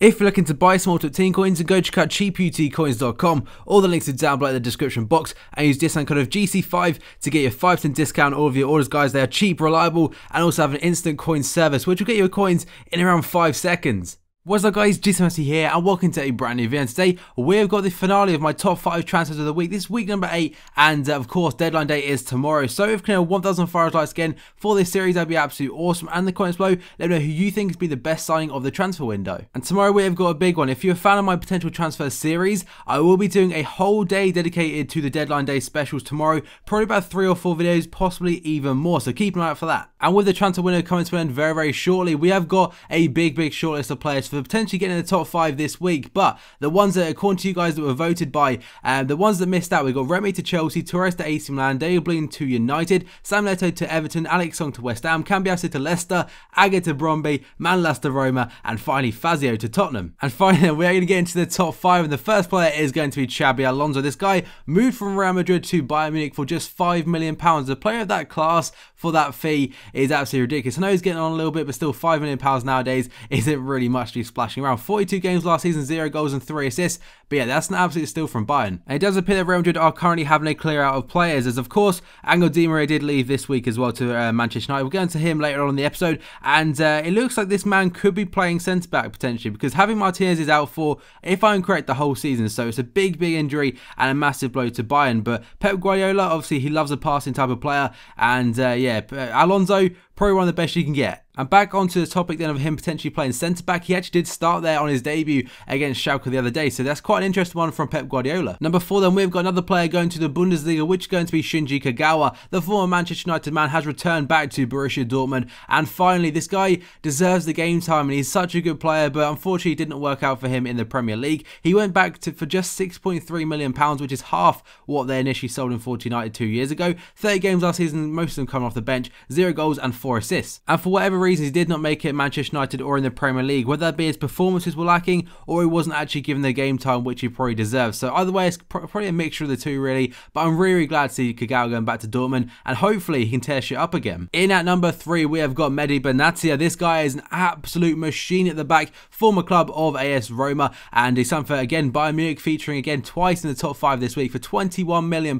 If you're looking to buy small top team coins, go check out cheaputcoins.com. All the links are down below in the description box, and use discount code of GC5 to get your 5% discount on all of your orders, guys. They are cheap, reliable, and also have an instant coin service, which will get your coins in around 5 seconds. What's up, guys? GC5 here, and welcome to a brand new video. And today we've got the finale of my top 5 transfers of the week. This is week number 8, and of course deadline day is tomorrow. So if you can 1,000 followers likes again for this series, that'd be absolutely awesome. And in the comments below, let me know who you think has been the best signing of the transfer window. And tomorrow we have got a big one. If you're a fan of my potential transfer series, I will be doing a whole day dedicated to the deadline day specials tomorrow. Probably about 3 or 4 videos, possibly even more. So keep an eye out for that. And with the transfer window coming to an end very shortly, we have got a big shortlist of players for potentially getting in the top 5 this week. But the ones that, according to you guys, that were voted by, the ones that missed out, we've got Remy to Chelsea, Torres to AC Milan, Dale Blin to United, Sam Leto to Everton, Alex Song to West Ham, Cambiasso to Leicester, Aga to Bromby, Manlas to Roma, and finally Fazio to Tottenham. And finally, we're going to get into the top 5, and the first player is going to be Xabi Alonso. This guy moved from Real Madrid to Bayern Munich for just £5 million. A player of that class for that fee is absolutely ridiculous. I know he's getting on a little bit, but still £5 million nowadays isn't really much to be splashing around. 42 games last season, 0 goals and 3 assists. But yeah, that's an absolute steal from Bayern. And it does appear that Real Madrid are currently having a clear out of players, as of course Angel Di Maria did leave this week as well to Manchester United. We'll get into him later on in the episode, and it looks like this man could be playing centre back potentially, because Javi Martinez is out for, if I'm correct, the whole season. So it's a big injury and a massive blow to Bayern. But Pep Guardiola, obviously he loves a passing type of player, and yeah, Alonso, probably one of the best you can get. And back onto the topic then of him potentially playing centre-back, he actually did start there on his debut against Schalke the other day, so that's quite an interesting one from Pep Guardiola. Number 4 then, we've got another player going to the Bundesliga, which is going to be Shinji Kagawa. The former Manchester United man has returned back to Borussia Dortmund, and finally this guy deserves the game time, and he's such a good player, but unfortunately it didn't work out for him in the Premier League. He went back for just £6.3 million, which is half what they initially sold him for to United 2 years ago. 30 games last season, most of them coming off the bench, 0 goals and 4 assists. And for whatever reason, he did not make it at Manchester United or in the Premier League, whether that be his performances were lacking or he wasn't actually given the game time which he probably deserves. So either way, it's probably a mixture of the two really, but I'm really glad to see Kagawa going back to Dortmund, and hopefully he can tear shit up again. In at number 3, we have got Mehdi Benatia. This guy is an absolute machine at the back, former club of AS Roma, and he's signed for, again, Bayern Munich, featuring again twice in the top 5 this week for £21 million.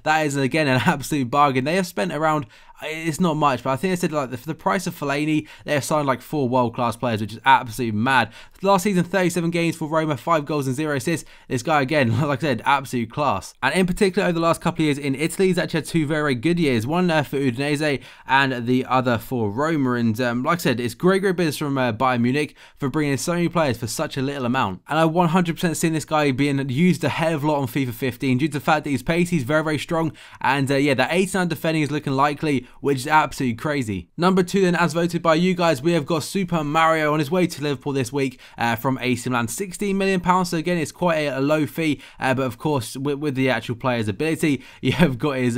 That is, again, an absolute bargain. They have spent around, it's not much, but I think they said like for the price of Fellaini, they have signed like 4 world-class players, which is absolutely mad. Last season, 37 games for Roma, 5 goals and 0 assists. This guy, again, like I said, absolute class. And in particular, over the last couple of years in Italy, he's actually had 2 very good years. One for Udinese and the other for Roma. And like I said, it's great business from Bayern Munich for bringing in so many players for such a little amount. And I've 100% seen this guy being used a hell of a lot on FIFA 15 due to the fact that he's pacey, he's very strong. And yeah, that 89 defending is looking likely, which is absolutely crazy. Number 2 then, as voted by you guys, we have got Super Mario on his way to Liverpool this week from AC Milan. £16 million, so again it's quite a low fee, but of course with the actual player's ability, you have got his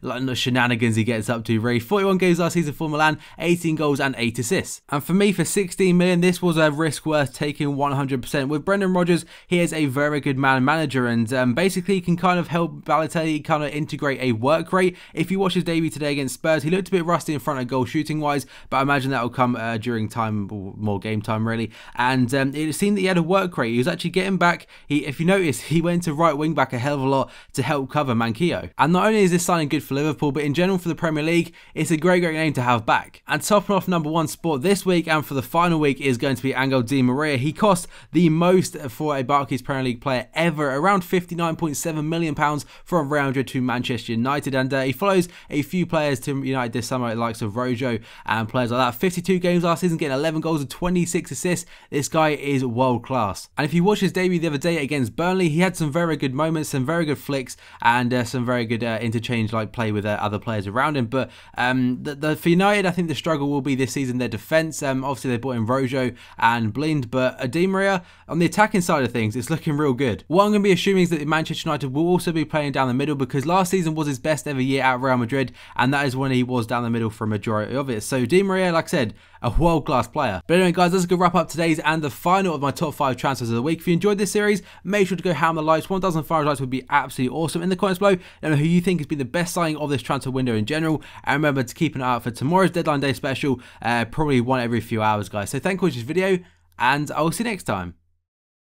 like shenanigans he gets up to really. 41 games last season for Milan, 18 goals and 8 assists. And for me, for £16 million, this was a risk worth taking 100%. With Brendan Rodgers, he is a very good manager, and basically he can kind of help Balotelli kind of integrate a work rate. If you watch his debut today against Spurs, he looked a bit rusty in front of goal shooting wise, but I imagine that will come during time, more game time really. And it seemed that he had a work rate. He was actually getting back. If you notice, he went to right wing back a hell of a lot to help cover Manquillo. And not only is this signing good for Liverpool, but in general for the Premier League, it's a great name to have back. And topping off number 1 spot this week and for the final week is going to be Angel Di Maria. He cost the most for a Barclays Premier League player ever, around £59.7 million from Real Madrid to Manchester United. And he follows a few players to United this summer, the likes of Rojo and players like that. 52 games last season, getting 11 goals and 26 assists. This guy is world class. And if you watch his debut the other day against Burnley, he had some very good moments, some very good flicks, and some very good interchange like play with other players around him. But for United, I think the struggle will be this season their defence. Obviously they brought in Rojo and Blind, but Di Maria on the attacking side of things, it's looking real good. What I'm going to be assuming is that Manchester United will also be playing down the middle, because last season was his best ever year at Real Madrid, and that is when he was down the middle for a majority of it. So Di Maria, like I said, a world-class player. But anyway, guys, that's a good wrap up today's and the final of my top 5 transfers of the week. If you enjoyed this series, make sure to go ham the likes. 1,000 likes would be absolutely awesome. In the comments below, let me know who you think has been the best signing of this transfer window in general. And remember to keep an eye out for tomorrow's deadline day special, probably one every few hours, guys. So thank you for watching this video, and I will see you next time.